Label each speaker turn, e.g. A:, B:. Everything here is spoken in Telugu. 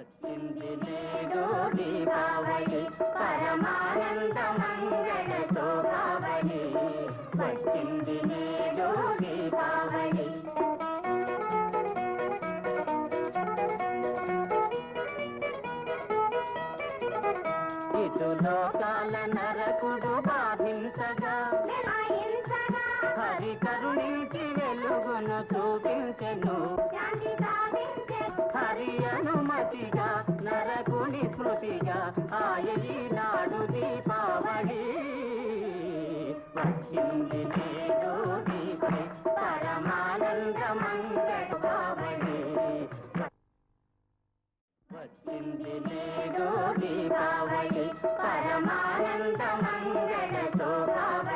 A: వచ్చింది నేడు దీపావళి పరమానంద మంగళ శోభావళి వచ్చింది నేడు దీపావళి ఇటు లోకాల నరకుడు బాధించగా హరి కరుణించి వెలుగును చూపించెను హరి అనుమతిగా నరకుని స్మృతిగా ఆయీ నాడు దీపావళి వచ్చింది నేడు దీపే పరమానంద మంగళావళి వచ్చింది నేడు దీపావళి పరమానంద మంగళ శోభావళి